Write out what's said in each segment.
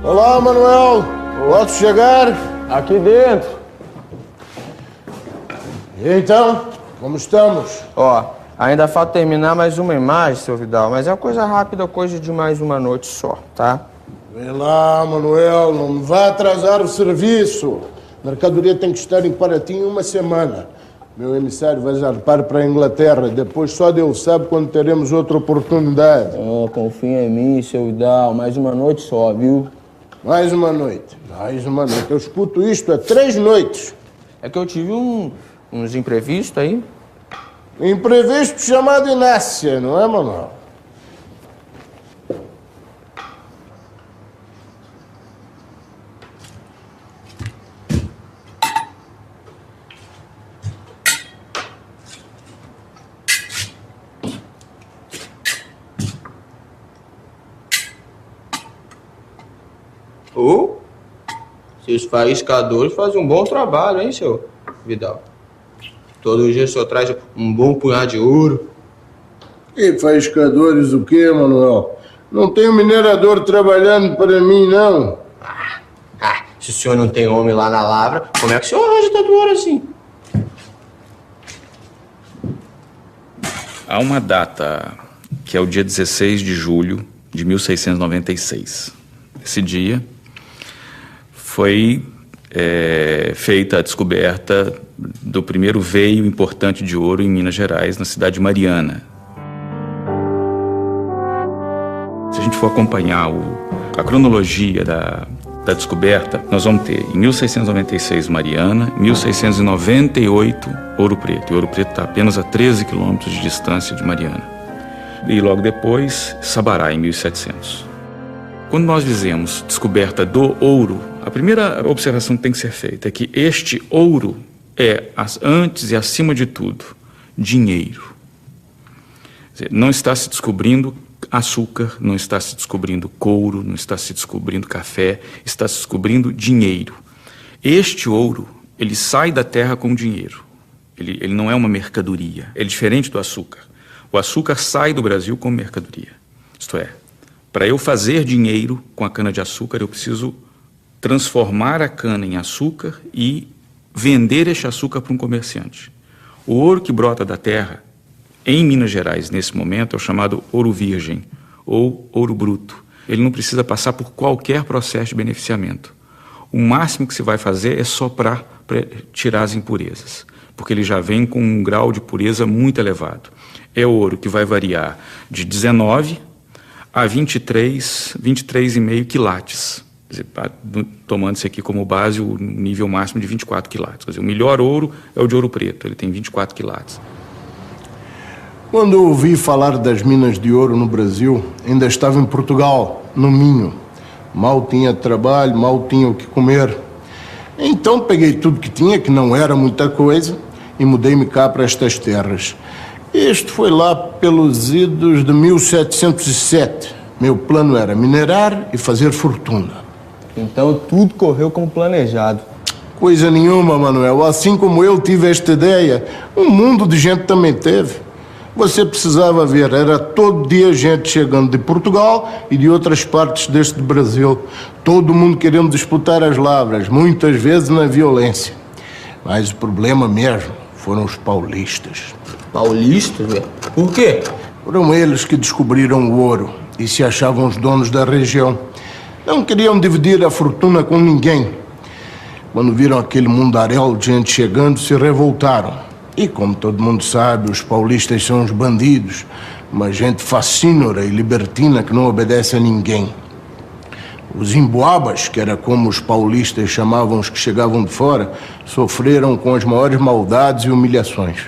Olá, Manuel. Posso chegar? Aqui dentro. E então, como estamos? Ó, ainda falta terminar mais uma imagem, seu Vidal, mas é coisa rápida, coisa de mais uma noite só, tá? Vem lá, Manuel, não me vá atrasar o serviço. A mercadoria tem que estar em Paraty em uma semana. Meu emissário vai zarpar para a Inglaterra. Depois só Deus sabe quando teremos outra oportunidade. Oh, confia em mim, seu Vidal, mais uma noite só, viu? Mais uma noite, mais uma noite. Eu escuto isto há 3 noites. É que eu tive uns imprevistos aí. Imprevisto chamado inércia, não é, Manuel? Seus faiscadores fazem um bom trabalho, hein, seu Vidal? Todo dia o senhor traz um bom punhado de ouro. E faiscadores o quê, Manuel? Não tem um minerador trabalhando para mim, não. Se o senhor não tem homem lá na lavra, como é que o senhor arranja tanto ouro assim? Há uma data, que é o dia 16 de julho de 1696. Esse dia foi feita a descoberta do primeiro veio importante de ouro em Minas Gerais, na cidade de Mariana. Se a gente for acompanhar a cronologia da descoberta, nós vamos ter em 1696 Mariana, 1698 Ouro Preto. E Ouro Preto está apenas a 13 quilômetros de distância de Mariana. E logo depois, Sabará, em 1700. Quando nós dizemos descoberta do ouro, a primeira observação que tem que ser feita é que este ouro é, antes e acima de tudo, dinheiro. Quer dizer, não está se descobrindo açúcar, não está se descobrindo couro, não está se descobrindo café, está se descobrindo dinheiro. Este ouro, ele sai da terra como dinheiro. Ele não é uma mercadoria. Ele é diferente do açúcar. O açúcar sai do Brasil como mercadoria. Isto é, para eu fazer dinheiro com a cana-de-açúcar, eu preciso transformar a cana em açúcar e vender este açúcar para um comerciante. O ouro que brota da terra, em Minas Gerais, nesse momento, é o chamado ouro virgem, ou ouro bruto. Ele não precisa passar por qualquer processo de beneficiamento. O máximo que se vai fazer é soprar para tirar as impurezas, porque ele já vem com um grau de pureza muito elevado. É ouro que vai variar de 19 a 23,5 quilates. Quer dizer, tomando-se aqui como base o nível máximo de 24 quilates. Quer dizer, o melhor ouro é o de Ouro Preto, ele tem 24 quilates. Quando eu ouvi falar das minas de ouro no Brasil, ainda estava em Portugal, no Minho. Mal tinha trabalho, mal tinha o que comer. Então peguei tudo que tinha, que não era muita coisa, e mudei-me cá para estas terras. Isto foi lá pelos idos de 1707. Meu plano era minerar e fazer fortuna. Então tudo correu como planejado. Coisa nenhuma, Manuel. Assim como eu tive esta ideia, um mundo de gente também teve. Você precisava ver, era todo dia gente chegando de Portugal e de outras partes deste Brasil. Todo mundo querendo disputar as lavras, muitas vezes na violência. Mas o problema mesmo foram os paulistas. Paulistas, velho? Por quê? Foram eles que descobriram o ouro e se achavam os donos da região. Não queriam dividir a fortuna com ninguém. Quando viram aquele mundaréu de gente chegando, se revoltaram. E como todo mundo sabe, os paulistas são os bandidos, uma gente facínora e libertina que não obedece a ninguém. Os emboabas, que era como os paulistas chamavam os que chegavam de fora, sofreram com as maiores maldades e humilhações.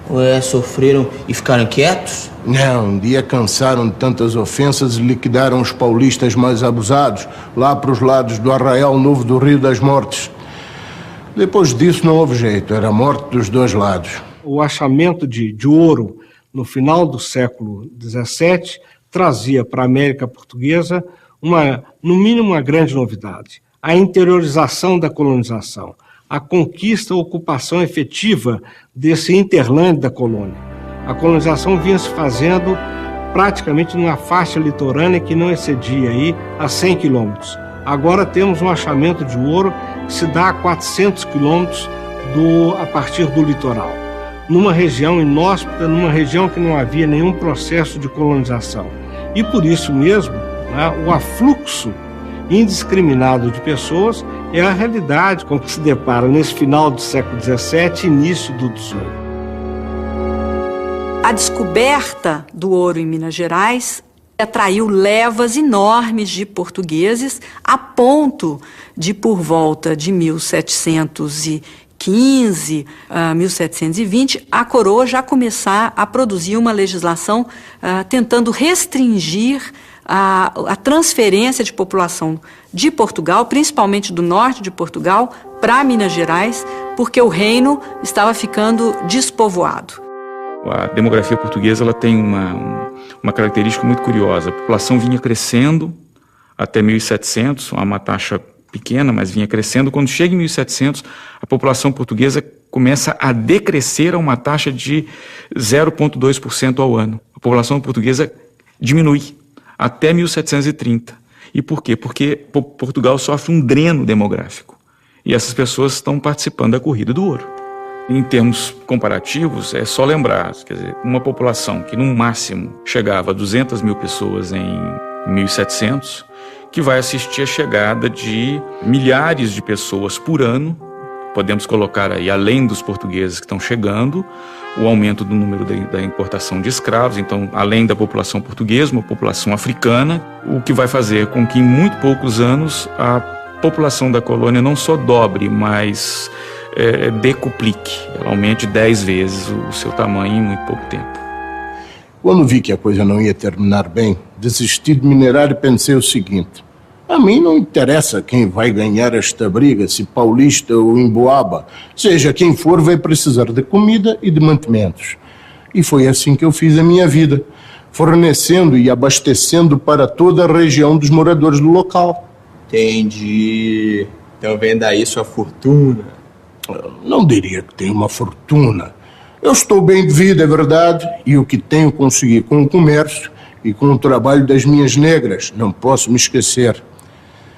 Ué, sofreram e ficaram quietos? Não, um dia cansaram de tantas ofensas e liquidaram os paulistas mais abusados, lá para os lados do Arraial Novo do Rio das Mortes. Depois disso não houve jeito, era a morte dos dois lados. O achamento de ouro no final do século XVII trazia para a América Portuguesa no mínimo uma grande novidade: a interiorização da colonização, a conquista, a ocupação efetiva desse hinterland da colônia. A colonização vinha se fazendo praticamente numa faixa litorânea que não excedia aí a 100 quilômetros. Agora temos um achamento de ouro que se dá a 400 quilômetros a partir do litoral, numa região inóspita, numa região que não havia nenhum processo de colonização. E por isso mesmo, né, o afluxo indiscriminado de pessoas é a realidade com que se depara nesse final do século XVII e início do XVIII. A descoberta do ouro em Minas Gerais atraiu levas enormes de portugueses, a ponto de, por volta de 1715 a 1720, a coroa já começar a produzir uma legislação tentando restringir a transferência de população de Portugal, principalmente do norte de Portugal, para Minas Gerais, porque o reino estava ficando despovoado. A demografia portuguesa ela tem uma característica muito curiosa. A população vinha crescendo até 1700, uma taxa pequena, mas vinha crescendo. Quando chega em 1700, a população portuguesa começa a decrescer a uma taxa de 0,2% ao ano. A população portuguesa diminui até 1730. E por quê? Porque Portugal sofre um dreno demográfico. E essas pessoas estão participando da corrida do ouro. Em termos comparativos, é só lembrar, quer dizer, uma população que no máximo chegava a 200 mil pessoas em 1700, que vai assistir a chegada de milhares de pessoas por ano. Podemos colocar aí, além dos portugueses que estão chegando, o aumento do número da importação de escravos, então, além da população portuguesa, uma população africana, o que vai fazer com que em muito poucos anos a população da colônia não só dobre, mas decuplique, ela aumente 10 vezes o seu tamanho em muito pouco tempo. Quando vi que a coisa não ia terminar bem, desisti de minerar e pensei o seguinte: a mim não interessa quem vai ganhar esta briga, se paulista ou emboaba. Seja quem for, vai precisar de comida e de mantimentos. E foi assim que eu fiz a minha vida, fornecendo e abastecendo para toda a região dos moradores do local. Entendi. Então vendo aí sua fortuna. Não diria que tenho uma fortuna. Eu estou bem de vida, é verdade, e o que tenho conseguido com o comércio e com o trabalho das minhas negras, não posso me esquecer.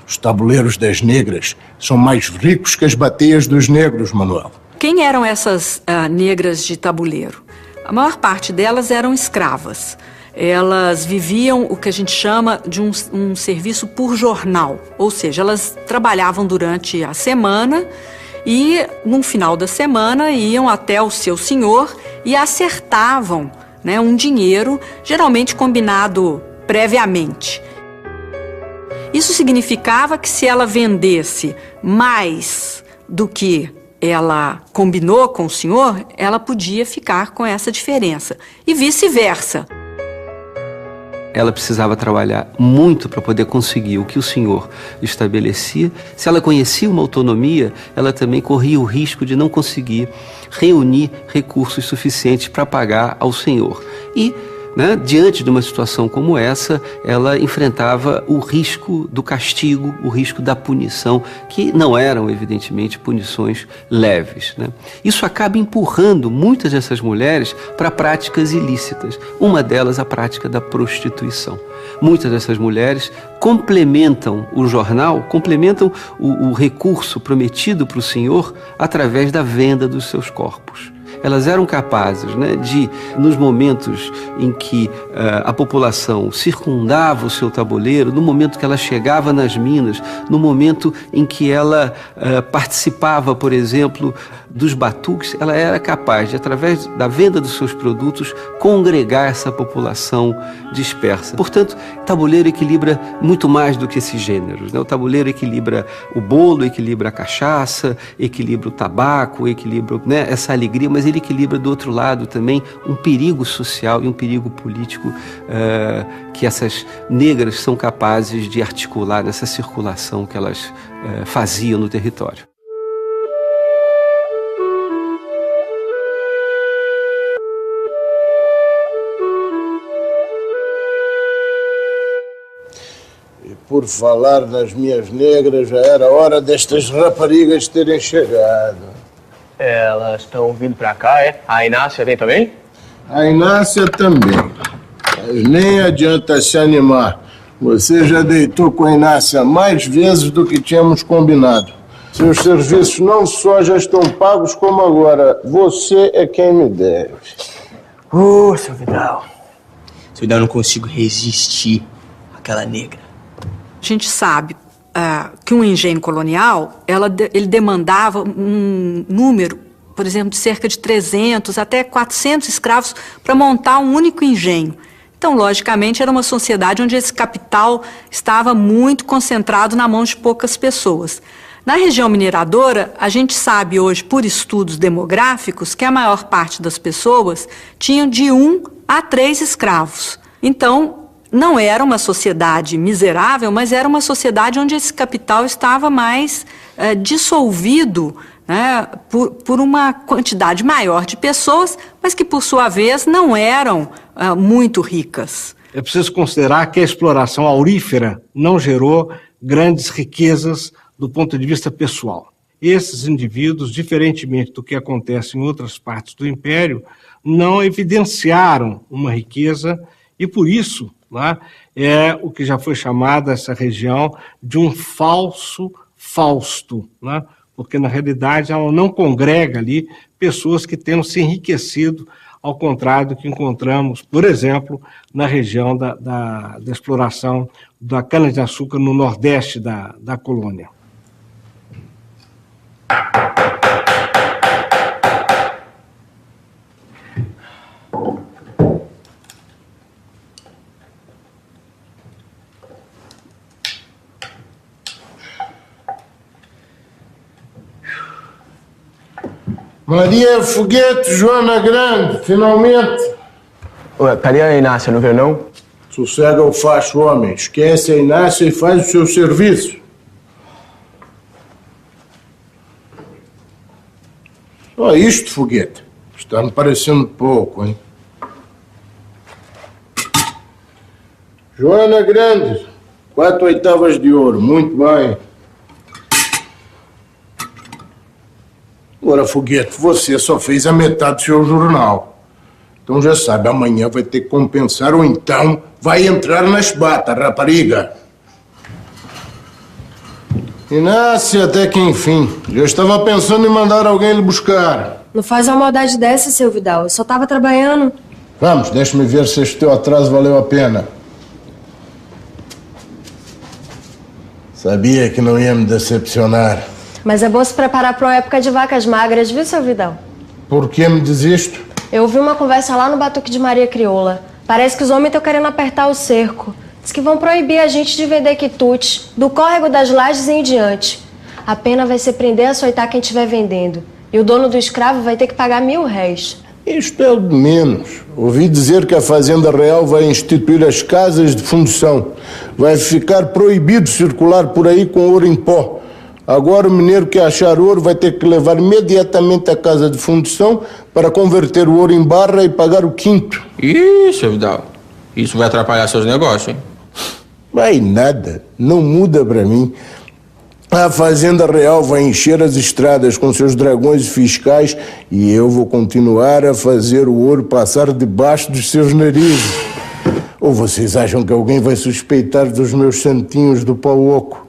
Os tabuleiros das negras são mais ricos que as bateias dos negros, Manuel. Quem eram essas negras de tabuleiro? A maior parte delas eram escravas. Elas viviam o que a gente chama de um serviço por jornal, ou seja, elas trabalhavam durante a semana e, no final da semana, iam até o seu senhor e acertavam, né, um dinheiro, geralmente combinado previamente. Isso significava que se ela vendesse mais do que ela combinou com o senhor, ela podia ficar com essa diferença, e vice-versa. Ela precisava trabalhar muito para poder conseguir o que o senhor estabelecia. Se ela conhecia uma autonomia, ela também corria o risco de não conseguir reunir recursos suficientes para pagar ao senhor. E, diante de uma situação como essa, ela enfrentava o risco do castigo, o risco da punição, que não eram, evidentemente, punições leves. Isso acaba empurrando muitas dessas mulheres para práticas ilícitas. Uma delas, a prática da prostituição. Muitas dessas mulheres complementam o jornal, complementam o recurso prometido para o senhor através da venda dos seus corpos. Elas eram capazes de, nos momentos em que a população circundava o seu tabuleiro, no momento que ela chegava nas minas, no momento em que ela participava, por exemplo, dos batuques, ela era capaz de, através da venda dos seus produtos, congregar essa população dispersa. Portanto, o tabuleiro equilibra muito mais do que esses gêneros. O tabuleiro equilibra o bolo, equilibra a cachaça, equilibra o tabaco, equilibra essa alegria, mas ele equilibra do outro lado também um perigo social e um perigo político que essas negras são capazes de articular nessa circulação que elas faziam no território. E por falar nas minhas negras, já era hora destas raparigas terem chegado. Elas estão vindo pra cá, é? A Inácia vem também? A Inácia também. Mas nem adianta se animar. Você já deitou com a Inácia mais vezes do que tínhamos combinado. Seus serviços não só já estão pagos, como agora você é quem me deve. Seu Vidal. Seu Vidal, eu não consigo resistir àquela negra. A gente sabe que um engenho colonial, ele demandava um número, por exemplo, de cerca de 300 até 400 escravos para montar um único engenho. Então, logicamente, era uma sociedade onde esse capital estava muito concentrado na mão de poucas pessoas. Na região mineradora, a gente sabe hoje, por estudos demográficos, que a maior parte das pessoas tinham de 1 a 3 escravos. Então, não era uma sociedade miserável, mas era uma sociedade onde esse capital estava mais dissolvido, né, por uma quantidade maior de pessoas, mas que, por sua vez, não eram muito ricas. É preciso considerar que a exploração aurífera não gerou grandes riquezas do ponto de vista pessoal. Esses indivíduos, diferentemente do que acontece em outras partes do Império, não evidenciaram uma riqueza e, por isso, é o que já foi chamada essa região de um falso Fausto, porque, na realidade, ela não congrega ali pessoas que tenham se enriquecido, ao contrário do que encontramos, por exemplo, na região da exploração da cana-de-açúcar no nordeste da colônia. Maria Foguete, Joana Grande, finalmente. Ué, cadê a Inácia? Não veio, não? Sossega o facho, homem. Esquece a Inácia e faz o seu serviço. Só isto, Foguete. Está me parecendo pouco, hein? Joana Grande, 4 oitavas de ouro. Muito bem. Agora, Foguete, você só fez a metade do seu jornal. Então já sabe, amanhã vai ter que compensar ou então vai entrar na esbata, rapariga. Inácia, até que enfim. Já estava pensando em mandar alguém lhe buscar. Não faz uma maldade dessa, seu Vidal. Eu só estava trabalhando. Vamos, deixa-me ver se este teu atraso valeu a pena. Sabia que não ia me decepcionar. Mas é bom se preparar para uma época de vacas magras, viu, seu Vidal? Por que me diz isto? Eu ouvi uma conversa lá no Batuque de Maria Crioula. Parece que os homens estão querendo apertar o cerco. Diz que vão proibir a gente de vender quitutes, do córrego das lajes em diante. A pena vai ser prender e açoitar quem estiver vendendo. E o dono do escravo vai ter que pagar 1.000 réis. Isto é o de menos. Ouvi dizer que a Fazenda Real vai instituir as casas de fundição. Vai ficar proibido circular por aí com ouro em pó. Agora o mineiro que achar ouro vai ter que levar imediatamente à casa de fundição para converter o ouro em barra e pagar o quinto. Isso, Vidal. Isso vai atrapalhar seus negócios, hein? Vai nada. Não muda para mim. A Fazenda Real vai encher as estradas com seus dragões fiscais e eu vou continuar a fazer o ouro passar debaixo dos seus narizes. Ou vocês acham que alguém vai suspeitar dos meus santinhos do pau oco?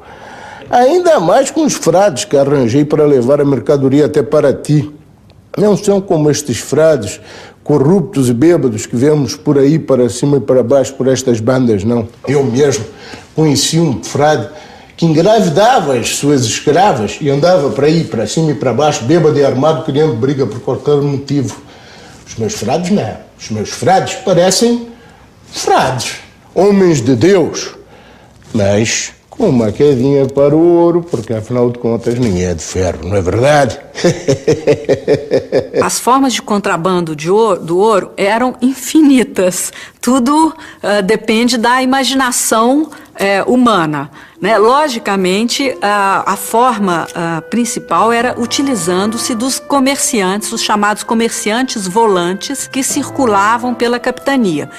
Ainda mais com os frades que arranjei para levar a mercadoria até para ti. Não são como estes frades corruptos e bêbados que vemos por aí para cima e para baixo por estas bandas, não. Eu mesmo conheci um frade que engravidava as suas escravas e andava para aí, para cima e para baixo, bêbado e armado, criando briga por qualquer motivo. Os meus frades não. Os meus frades parecem frades, homens de Deus, mas com uma quedinha para o ouro, porque afinal de contas ninguém é de ferro, não é verdade? As formas de contrabando do ouro eram infinitas. Tudo depende da imaginação humana, né? Logicamente, a forma principal era utilizando-se dos comerciantes, os chamados comerciantes volantes, que circulavam pela capitania.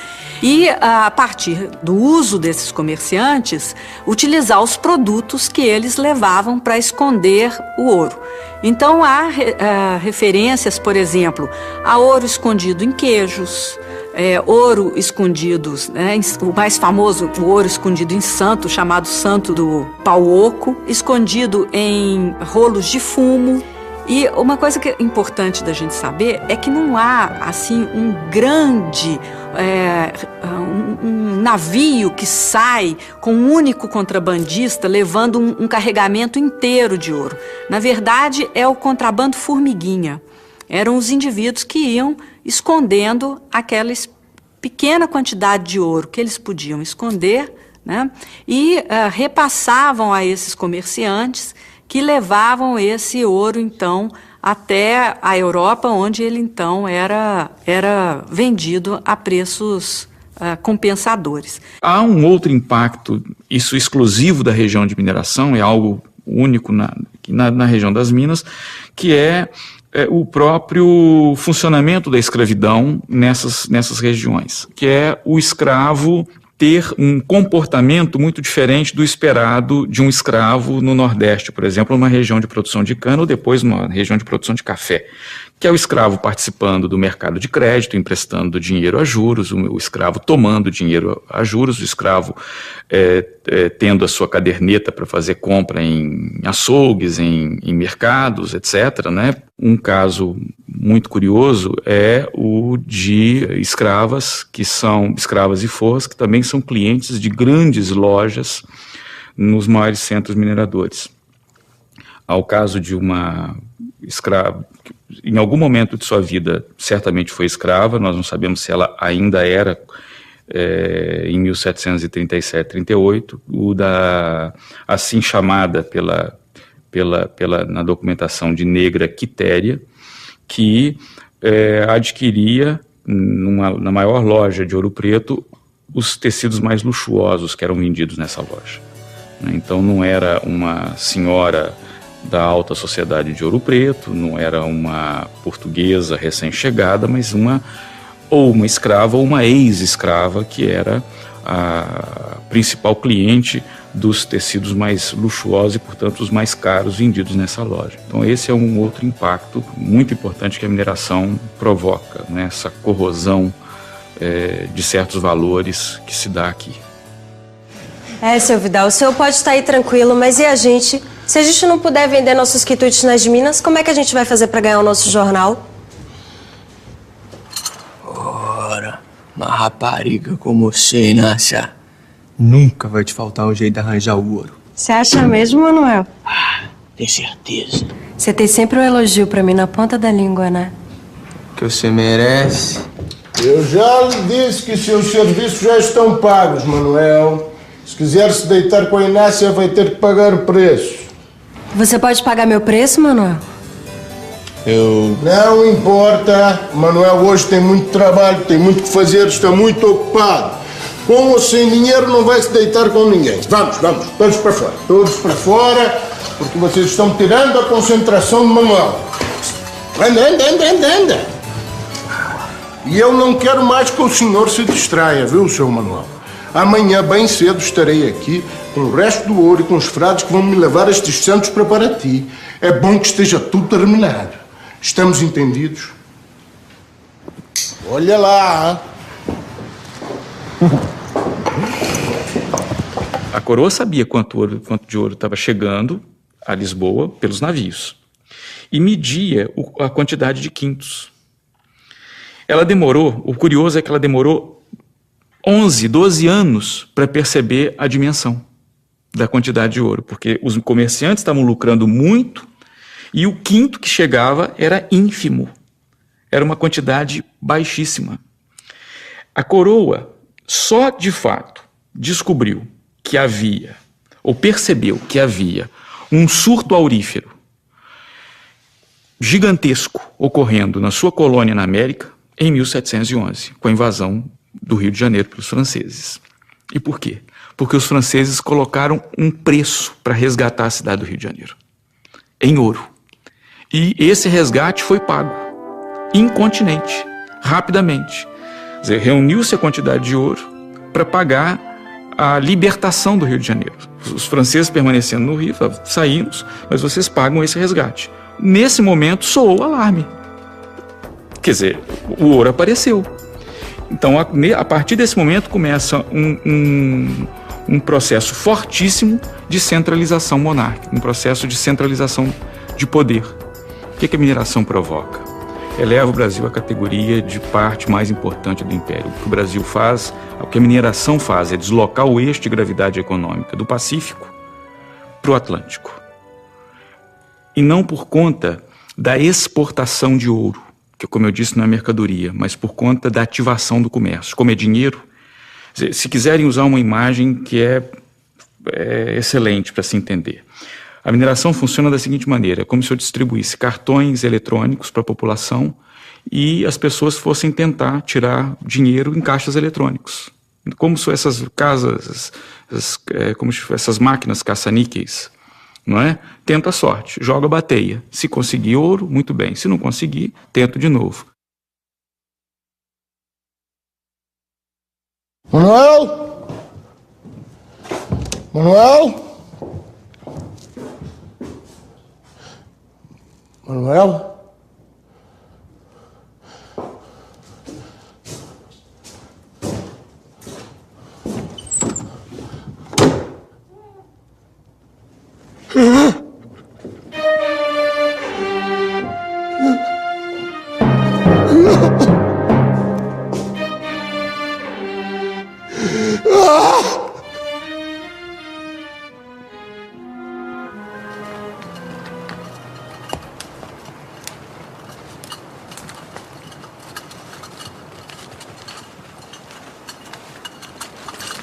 E, a partir do uso desses comerciantes, utilizar os produtos que eles levavam para esconder o ouro. Então, há referências, por exemplo, a ouro escondido em queijos, ouro escondidos, né? O mais famoso, o ouro escondido em santo, chamado santo do pau oco, escondido em rolos de fumo. E uma coisa que é importante da gente saber é que não há, assim, um grande um navio que sai com um único contrabandista levando um carregamento inteiro de ouro. Na verdade, é o contrabando formiguinha. Eram os indivíduos que iam escondendo aquela pequena quantidade de ouro que eles podiam esconder, né? E repassavam a esses comerciantes que levavam esse ouro, então, até a Europa, onde ele, então, era vendido a preços compensadores. Há um outro impacto, isso exclusivo da região de mineração, é algo único na região das Minas, que é o próprio funcionamento da escravidão nessas regiões, que é o escravo ter um comportamento muito diferente do esperado de um escravo no Nordeste, por exemplo, numa região de produção de cana ou depois numa região de produção de café, que é o escravo participando do mercado de crédito, emprestando dinheiro a juros, o escravo tomando dinheiro a juros, o escravo tendo a sua caderneta para fazer compra em açougues, em mercados, etc., né? Um caso muito curioso é o de escravas, que são escravas e forras, que também são clientes de grandes lojas nos maiores centros mineradores. Há o caso de uma escrava, que em algum momento de sua vida certamente foi escrava, nós não sabemos se ela ainda era em 1737, 38, o da assim chamada na documentação de negra Quitéria, que adquiria na maior loja de Ouro Preto os tecidos mais luxuosos que eram vendidos nessa loja. Então não era uma senhora da alta sociedade de Ouro Preto, não era uma portuguesa recém-chegada, mas uma escrava ou uma ex-escrava que era a principal cliente dos tecidos mais luxuosos e, portanto, os mais caros vendidos nessa loja. Então esse é um outro impacto muito importante que a mineração provoca, né? Essa corrosão de certos valores que se dá aqui. Seu Vidal, o senhor pode estar aí tranquilo, mas e a gente? Se a gente não puder vender nossos quitutes nas minas, como é que a gente vai fazer para ganhar o nosso jornal? Ora, uma rapariga como você, Inácia, nunca vai te faltar um jeito de arranjar o ouro. Você acha mesmo, Manuel? Tem certeza. Você tem sempre um elogio pra mim na ponta da língua, né? Que você merece. Eu já lhe disse que seus serviços já estão pagos, Manuel. Se quiser se deitar com a Inácia, vai ter que pagar o preço. Você pode pagar meu preço, Manuel? Não importa. Manuel hoje tem muito trabalho, tem muito que fazer, está muito ocupado. Com ou sem dinheiro não vai se deitar com ninguém. Vamos, todos para fora. Todos para fora, porque vocês estão tirando a concentração de Manuel. Anda. E eu não quero mais que o senhor se distraia, viu, seu Manuel? Amanhã, bem cedo, estarei aqui com o resto do ouro e com os frades que vão me levar estes santos para Paraty. É bom que esteja tudo terminado. Estamos entendidos? Olha lá. A coroa sabia quanto de ouro estava chegando a Lisboa pelos navios e media a quantidade de quintos. Ela demorou, o curioso é que ela demorou 11, 12 anos para perceber a dimensão da quantidade de ouro, porque os comerciantes estavam lucrando muito e o quinto que chegava era ínfimo, era uma quantidade baixíssima. A coroa só de fato descobriu que havia, ou percebeu que havia, um surto aurífero gigantesco ocorrendo na sua colônia na América em 1711, com a invasão do Rio de Janeiro pelos franceses. E por quê? Porque os franceses colocaram um preço para resgatar a cidade do Rio de Janeiro, em ouro. E esse resgate foi pago, incontinente, rapidamente. Quer dizer, reuniu-se a quantidade de ouro para pagar a libertação do Rio de Janeiro. Os franceses permanecendo no Rio, saímos, mas vocês pagam esse resgate. Nesse momento soou o alarme. Quer dizer, o ouro apareceu. Então, a partir desse momento, começa um processo fortíssimo de centralização monárquica, um processo de centralização de poder. O que a mineração provoca? Eleva o Brasil à categoria de parte mais importante do império. O que o Brasil faz, o que a mineração faz, é deslocar o eixo de gravidade econômica do Pacífico para o Atlântico. E não por conta da exportação de ouro, que, como eu disse, não é mercadoria, mas por conta da ativação do comércio. Como é dinheiro, se quiserem usar uma imagem que é excelente para se entender. A mineração funciona da seguinte maneira: é como se eu distribuísse cartões eletrônicos para a população e as pessoas fossem tentar tirar dinheiro em caixas eletrônicos. Como se essas casas, como se essas máquinas caça-níqueis, não é? Tenta a sorte, joga a bateia. Se conseguir ouro, muito bem. Se não conseguir, tento de novo. Manuel? Manuel? Manuel?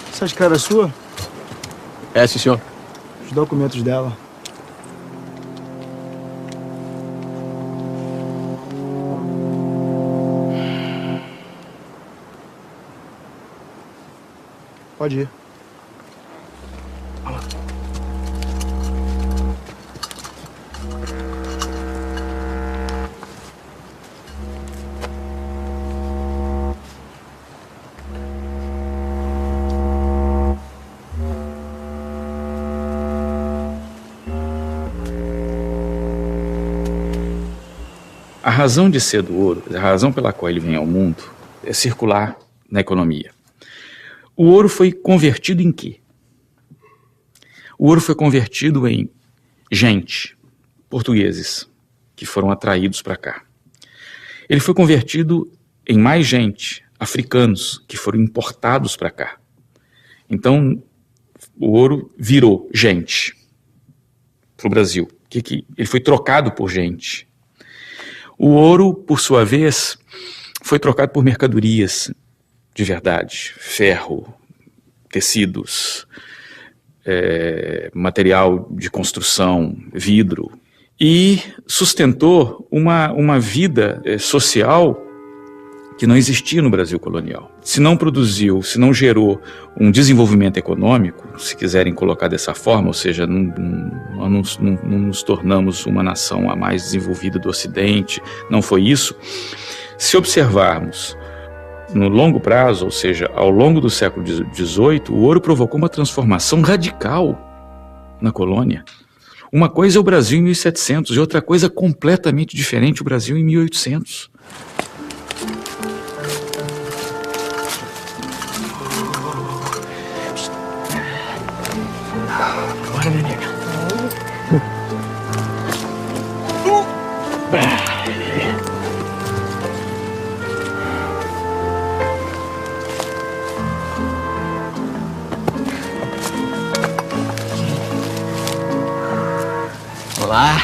Essa escrava é sua? É, sim, senhor. Os documentos dela. Pode ir. A razão de ser do ouro, a razão pela qual ele vem ao mundo, é circular na economia. O ouro foi convertido em quê? O ouro foi convertido em gente, portugueses, que foram atraídos para cá. Ele foi convertido em mais gente, africanos, que foram importados para cá. Então, o ouro virou gente para o Brasil. Ele foi trocado por gente. O ouro, por sua vez, foi trocado por mercadorias de verdade, ferro, tecidos, material de construção, vidro, e sustentou uma vida social que não existia no Brasil colonial. Se não produziu, se não gerou um desenvolvimento econômico, se quiserem colocar dessa forma, ou seja, não nos tornamos uma nação a mais desenvolvida do Ocidente, não foi isso. Se observarmos no longo prazo, ou seja, ao longo do século XVIII, o ouro provocou uma transformação radical na colônia. Uma coisa é o Brasil em 1700 e outra coisa completamente diferente, o Brasil em 1800. Bora, Neneca. Olá.